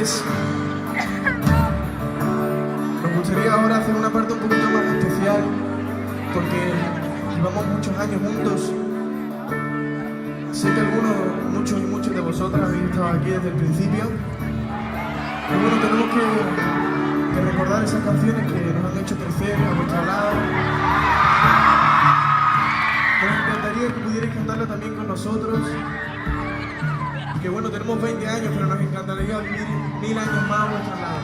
Entonces, nos gustaría ahora hacer una parte un poquito más especial, porque llevamos muchos años juntos. Sé que muchos y muchos de vosotros habéis estado aquí desde el principio. Y bueno, tenemos que recordar esas canciones que nos han hecho crecer a vuestro lado. Nos encantaría que pudierais cantarla también con nosotros. Y que bueno, tenemos 20 años, pero nos encantaría vivir 1000 años más a vuestro lado.